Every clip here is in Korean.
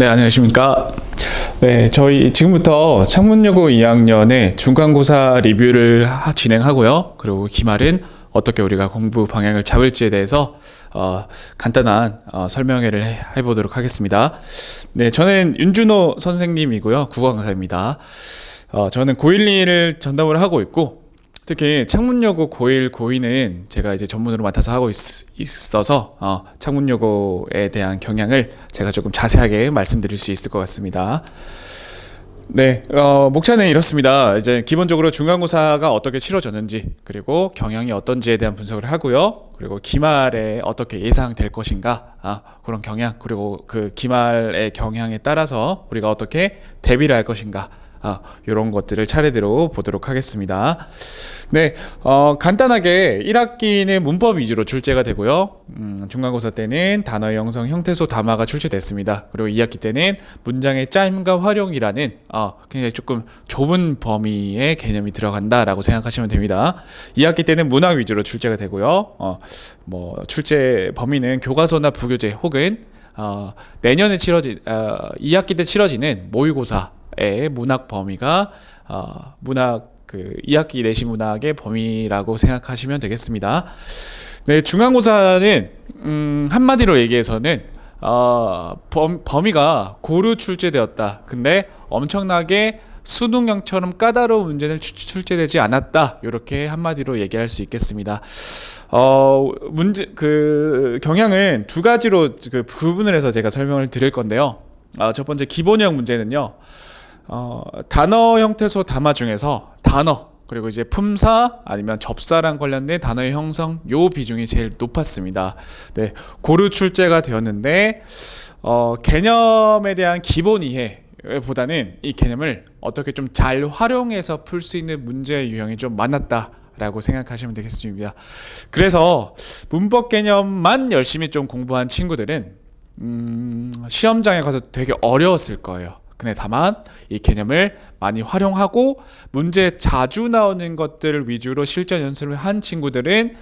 네, 안녕하십니까. 네, 저희 지금부터 창문여고 2학년의 중간고사 리뷰를 진행하고요. 그리고 기말은 어떻게 우리가 공부 방향을 잡을지에 대해서 간단한 설명회를 해보도록 하겠습니다. 네, 저는 윤준호 선생님이고요. 국어 강사입니다. 저는 고1, 2를 전담을 하고 있고, 특히 창문여고 고1, 고2는 제가 이제 전문으로 맡아서 하고 있어서 창문여고에 대한 경향을 제가 조금 자세하게 말씀드릴 수 있을 것 같습니다. 네, 목차는 이렇습니다. 이제 기본적으로 중간고사가 어떻게 치러졌는지, 그리고 경향이 어떤지에 대한 분석을 하고요. 그리고 기말에 어떻게 예상될 것인가, 그런 경향, 그리고 그 기말의 경향에 따라서 우리가 어떻게 대비를 할 것인가, 이런 것들을 차례대로 보도록 하겠습니다. 네, 간단하게 1학기는 문법 위주로 출제가 되고요. 중간고사 때는 단어의 형성, 형태소, 담화가 출제됐습니다. 그리고 2학기 때는 문장의 짜임과 활용이라는 굉장히 조금 좁은 범위의 개념이 들어간다라고 생각하시면 됩니다. 2학기 때는 문학 위주로 출제가 되고요. 출제 범위는 교과서나 부교재 혹은 내년에 2학기 때 치러지는 모의고사의 문학 범위가 문학 2학기 내신 문학의 범위라고 생각하시면 되겠습니다. 네, 중간고사는 한마디로 얘기해서는 범위가 고루 출제되었다. 근데 엄청나게 수능형처럼 까다로운 문제는 출제되지 않았다. 이렇게 한마디로 얘기할 수 있겠습니다. 경향은 두 가지로 구분을 해서 제가 설명을 드릴 건데요. 첫 번째 기본형 문제는요. 단어 형태소 담화 중에서 단어 그리고 이제 품사 아니면 접사랑 관련된 단어의 형성 요 비중이 제일 높았습니다. 네, 고루 출제가 되었는데 개념에 대한 기본 이해보다는 이 개념을 어떻게 좀 잘 활용해서 풀 수 있는 문제 유형이 좀 많았다라고 생각하시면 되겠습니다. 그래서 문법 개념만 열심히 좀 공부한 친구들은 시험장에 가서 되게 어려웠을 거예요. 근데 다만 이 개념을 많이 활용하고 문제 자주 나오는 것들 위주로 실전 연습을 한 친구들은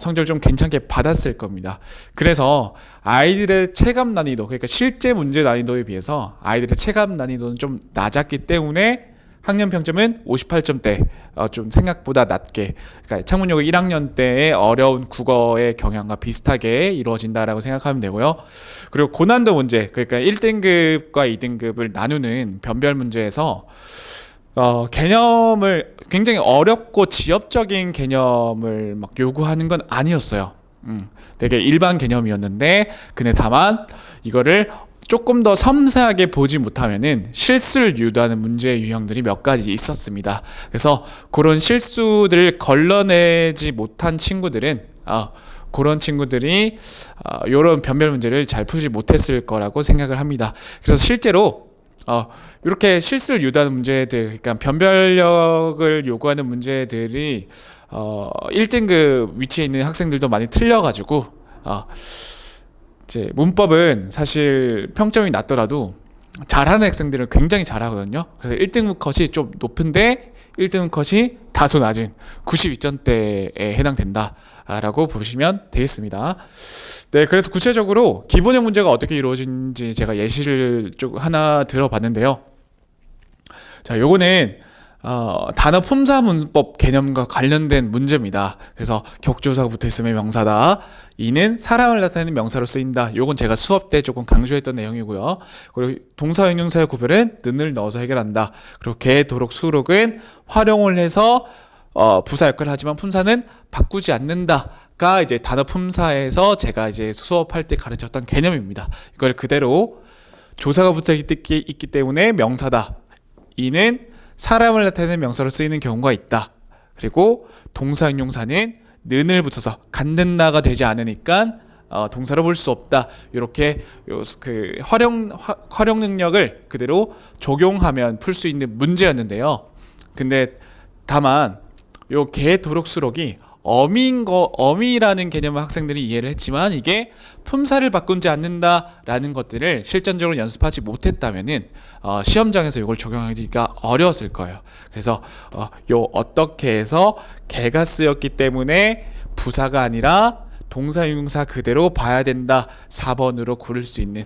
성적을 좀 괜찮게 받았을 겁니다. 그래서 아이들의 체감 난이도, 그러니까 실제 문제 난이도에 비해서 아이들의 체감 난이도는 좀 낮았기 때문에 학년 평점은 58점대, 좀 생각보다 낮게, 그러니까 창문여고 1학년 때의 어려운 국어의 경향과 비슷하게 이루어진다라고 생각하면 되고요. 그리고 고난도 문제, 그러니까 1등급과 2등급을 나누는 변별 문제에서 개념을 굉장히 어렵고 지엽적인 개념을 막 요구하는 건 아니었어요. 되게 일반 개념이었는데, 근데 다만 이거를 조금 더 섬세하게 보지 못하면은 실수를 유도하는 문제 유형들이 몇 가지 있었습니다. 그래서 그런 실수들을 걸러내지 못한 친구들은 그런 친구들이 이런 변별 문제를 잘 풀지 못했을 거라고 생각을 합니다. 그래서 실제로 이렇게 실수를 유도하는 문제들, 그러니까 변별력을 요구하는 문제들이 1등급 위치에 있는 학생들도 많이 틀려가지고 이제 문법은 사실 평점이 낮더라도 잘하는 학생들은 굉장히 잘하거든요. 그래서 1등급 컷이 좀 높은데 1등급 컷이 다소 낮은 92점대에 해당된다라고 보시면 되겠습니다. 네, 그래서 구체적으로 기본형 문제가 어떻게 이루어진지 제가 예시를 쭉 하나 들어봤는데요. 자, 요거는 단어 품사 문법 개념과 관련된 문제입니다. 그래서 격조사가 붙어있으면 명사다. 이는 사람을 나타내는 명사로 쓰인다. 요건 제가 수업 때 조금 강조했던 내용이고요. 그리고 동사 형용사의 구별은 는을 넣어서 해결한다. 그리고 개, 도록, 수록은 활용을 해서 부사 역할을 하지만 품사는 바꾸지 않는다가 이제 단어 품사에서 제가 이제 수업할 때 가르쳤던 개념입니다. 이걸 그대로 조사가 붙어있기 때문에 명사다. 이는 사람을 나타내는 명사로 쓰이는 경우가 있다. 그리고 동사 형용사는 는을 붙여서 갖는다가 되지 않으니까 동사로 볼 수 없다. 이렇게 활용 능력을 그대로 적용하면 풀 수 있는 문제였는데요. 근데 다만 요 개, 도록, 수록이 어미라는 개념을 학생들이 이해를 했지만 이게 품사를 바꾸지 않는다라는 것들을 실전적으로 연습하지 못했다면은 시험장에서 이걸 적용하기가 어려웠을 거예요. 그래서 어떻게 해서 개가 쓰였기 때문에 부사가 아니라 동사 형용사 그대로 봐야 된다. 4번으로 고를 수 있는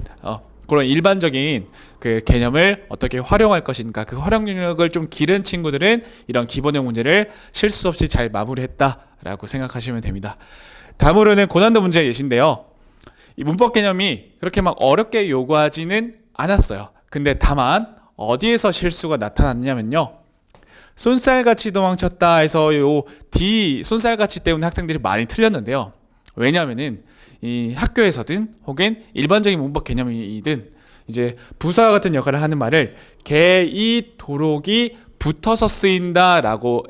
그런 일반적인 그 개념을 어떻게 활용할 것인가, 그 활용 능력을 좀 기른 친구들은 이런 기본형 문제를 실수 없이 잘 마무리했다라고 생각하시면 됩니다. 다음으로는 고난도 문제 예시인데요. 이 문법 개념이 그렇게 막 어렵게 요구하지는 않았어요. 근데 다만 어디에서 실수가 나타났냐면요. 쏜살같이 도망쳤다 해서 요 D 쏜살같이 때문에 학생들이 많이 틀렸는데요. 왜냐하면은 이 학교에서든 혹은 일반적인 문법 개념이든 이제 부사와 같은 역할을 하는 말을 개, 이, 도록이 붙어서 쓰인다라고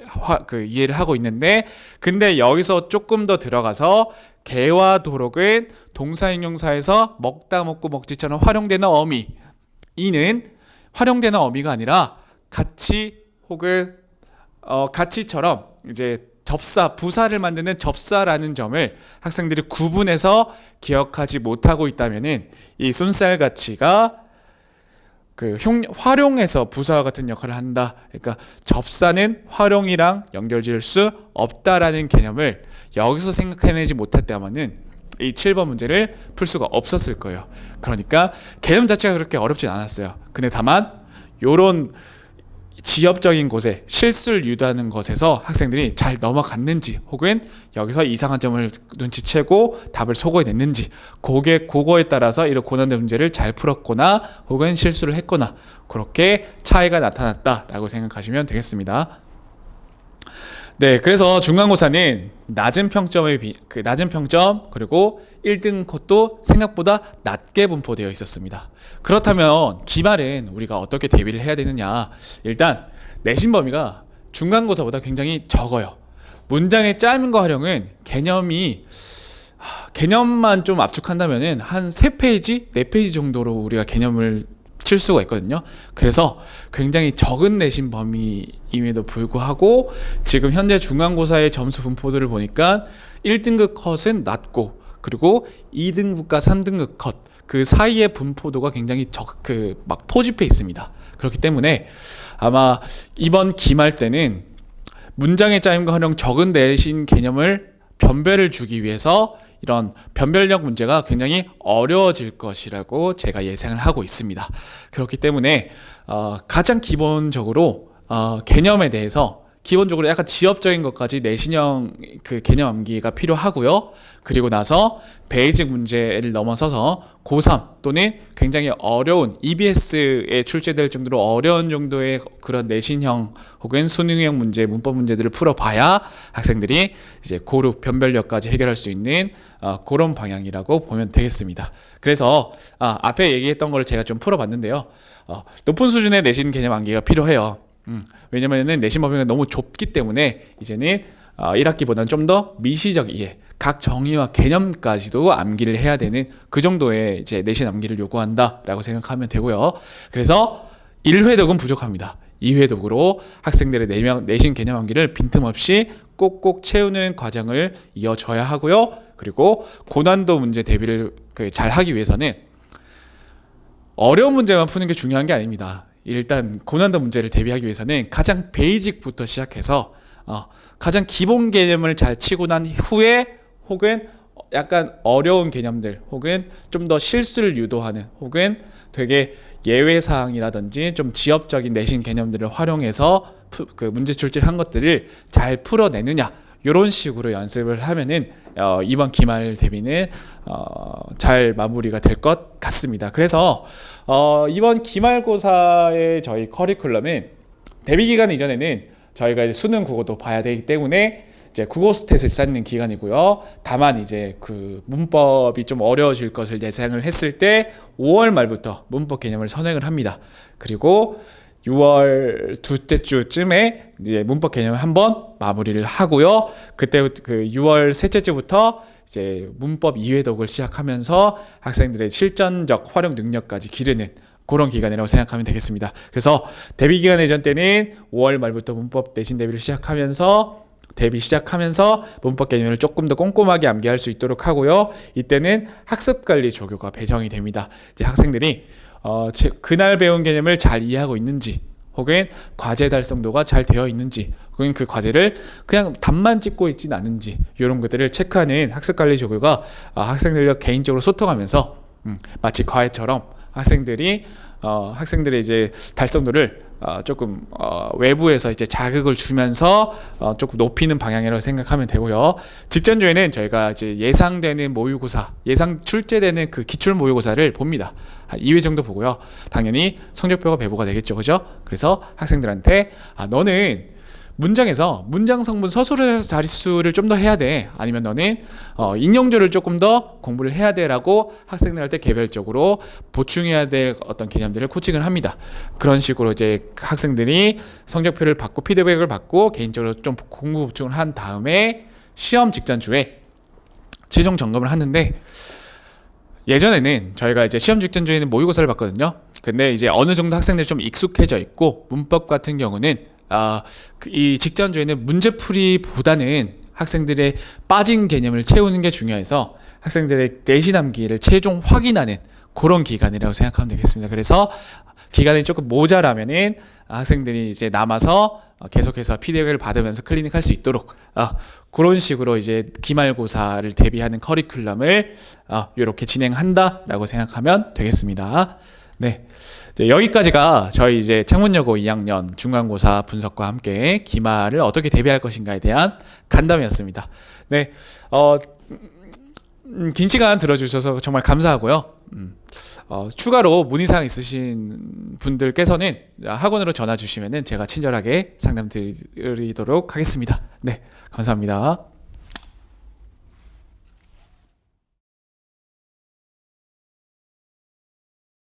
이해를 하고 있는데, 근데 여기서 조금 더 들어가서 개와 도록은 동사형용사에서 먹다 먹고 먹지처럼 활용되는 어미, 이는 활용되는 어미가 아니라 같이 혹은 같이처럼 이제 접사, 부사를 만드는 접사라는 점을 학생들이 구분해서 기억하지 못하고 있다면은 이 쏜살같이가 활용해서 부사와 같은 역할을 한다. 그러니까 접사는 활용이랑 연결지을 수 없다라는 개념을 여기서 생각해내지 못했다면은 이 7번 문제를 풀 수가 없었을 거예요. 그러니까 개념 자체가 그렇게 어렵진 않았어요. 근데 다만 요런 지엽적인 곳에 실수를 유도하는 것에서 학생들이 잘 넘어갔는지 혹은 여기서 이상한 점을 눈치채고 답을 소거해냈는지 그거에 따라서 이런 고난도 문제를 잘 풀었거나 혹은 실수를 했거나 그렇게 차이가 나타났다라고 생각하시면 되겠습니다. 네, 그래서 중간고사는 낮은 평점을 낮은 평점 그리고 1등 컷도 생각보다 낮게 분포되어 있었습니다. 그렇다면 기말은 우리가 어떻게 대비를 해야 되느냐? 일단 내신 범위가 중간고사보다 굉장히 적어요. 문장의 짧은과 활용은 개념만 좀 압축한다면은 한 3페이지, 4페이지 정도로 우리가 개념을 칠 수가 있거든요. 그래서 굉장히 적은 내신 범위임에도 불구하고 지금 현재 중간고사의 점수 분포들을 보니까 1등급 컷은 낮고 그리고 2등급과 3등급 컷 그 사이의 분포도가 굉장히 막 포집해 있습니다. 그렇기 때문에 아마 이번 기말 때는 문장의 짜임과 활용 적은 내신 개념을 변별을 주기 위해서 이런 변별력 문제가 굉장히 어려워질 것이라고 제가 예상을 하고 있습니다. 그렇기 때문에 가장 기본적으로 개념에 대해서 기본적으로 약간 지엽적인 것까지 내신형 그 개념 암기가 필요하고요. 그리고 나서 베이직 문제를 넘어서서 고3 또는 굉장히 어려운 EBS에 출제될 정도로 어려운 정도의 그런 내신형 혹은 수능형 문제, 문법 문제들을 풀어봐야 학생들이 이제 고루 변별력까지 해결할 수 있는 그런 방향이라고 보면 되겠습니다. 그래서 앞에 얘기했던 걸 제가 좀 풀어봤는데요. 높은 수준의 내신 개념 암기가 필요해요. 왜냐면은 내신 범위가 너무 좁기 때문에 이제는 1학기보다는 좀 더 미시적 이해, 각 정의와 개념까지도 암기를 해야 되는 그 정도의 이제 내신 암기를 요구한다라고 생각하면 되고요. 그래서 1회독은 부족합니다. 2회독으로 학생들의 내신 개념 암기를 빈틈없이 꼭꼭 채우는 과정을 이어져야 하고요. 그리고 고난도 문제 대비를 잘 하기 위해서는 어려운 문제만 푸는 게 중요한 게 아닙니다. 일단 고난도 문제를 대비하기 위해서는 가장 베이직부터 시작해서 가장 기본 개념을 잘 치고 난 후에 혹은 약간 어려운 개념들 혹은 좀 더 실수를 유도하는 혹은 되게 예외사항이라든지 좀 지엽적인 내신 개념들을 활용해서 그 문제 출제를 한 것들을 잘 풀어내느냐 이런 식으로 연습을 하면은 이번 기말 대비는 잘 마무리가 될 것 같습니다. 그래서 이번 기말고사의 저희 커리큘럼은 대비 기간 이전에는 저희가 이제 수능 국어도 봐야 되기 때문에 이제 국어 스탯을 쌓는 기간이고요. 다만 이제 그 문법이 좀 어려워질 것을 예상을 했을 때 5월 말부터 문법 개념을 선행을 합니다. 그리고 6월 둘째 주쯤에 이제 문법 개념을 한번 마무리를 하고요. 그때 그 6월 셋째 주부터 이제 문법 2회독을 시작하면서 학생들의 실전적 활용 능력까지 기르는 그런 기간이라고 생각하면 되겠습니다. 그래서 대비 기간 예전 때는 5월 말부터 문법 내신 대비를 시작하면서 문법 개념을 조금 더 꼼꼼하게 암기할 수 있도록 하고요. 이때는 학습관리 조교가 배정이 됩니다. 이제 학생들이 그날 배운 개념을 잘 이해하고 있는지 혹은 과제 달성도가 잘 되어 있는지 혹은 그 과제를 그냥 답만 찍고 있지는 않은지 이런 것들을 체크하는 학습관리 조교가 학생들과 개인적으로 소통하면서 마치 과외처럼 학생들의 이제 달성도를 조금 외부에서 이제 자극을 주면서 조금 높이는 방향이라고 생각하면 되고요. 직전주에는 저희가 이제 예상되는 모의고사, 예상 출제되는 그 기출 모의고사를 봅니다. 한 2회 정도 보고요. 당연히 성적표가 배부가 되겠죠, 그죠? 그래서 학생들한테 너는 문장에서 문장 성분 서술의 자릿수를 좀 더 해야 돼. 아니면 너는 인용조를 조금 더 공부를 해야 돼라고 학생들한테 개별적으로 보충해야 될 어떤 개념들을 코칭을 합니다. 그런 식으로 이제 학생들이 성적표를 받고 피드백을 받고 개인적으로 좀 공부 보충을 한 다음에 시험 직전주에 최종 점검을 하는데, 예전에는 저희가 이제 시험 직전주에는 모의고사를 봤거든요. 근데 이제 어느 정도 학생들이 좀 익숙해져 있고 문법 같은 경우는 이 직전주에는 문제풀이보다는 학생들의 빠진 개념을 채우는 게 중요해서 학생들의 내신 암기를 최종 확인하는 그런 기간이라고 생각하면 되겠습니다. 그래서 기간이 조금 모자라면은 학생들이 이제 남아서 계속해서 피드백을 받으면서 클리닉할 수 있도록 그런 식으로 이제 기말고사를 대비하는 커리큘럼을 이렇게 진행한다라고 생각하면 되겠습니다. 네, 여기까지가 저희 이제 창문여고 2학년 중간고사 분석과 함께 기말을 어떻게 대비할 것인가에 대한 간담회였습니다. 네, 긴 시간 들어주셔서 정말 감사하고요. 추가로 문의사항 있으신 분들께서는 학원으로 전화 주시면은 제가 친절하게 상담 드리도록 하겠습니다. 네, 감사합니다.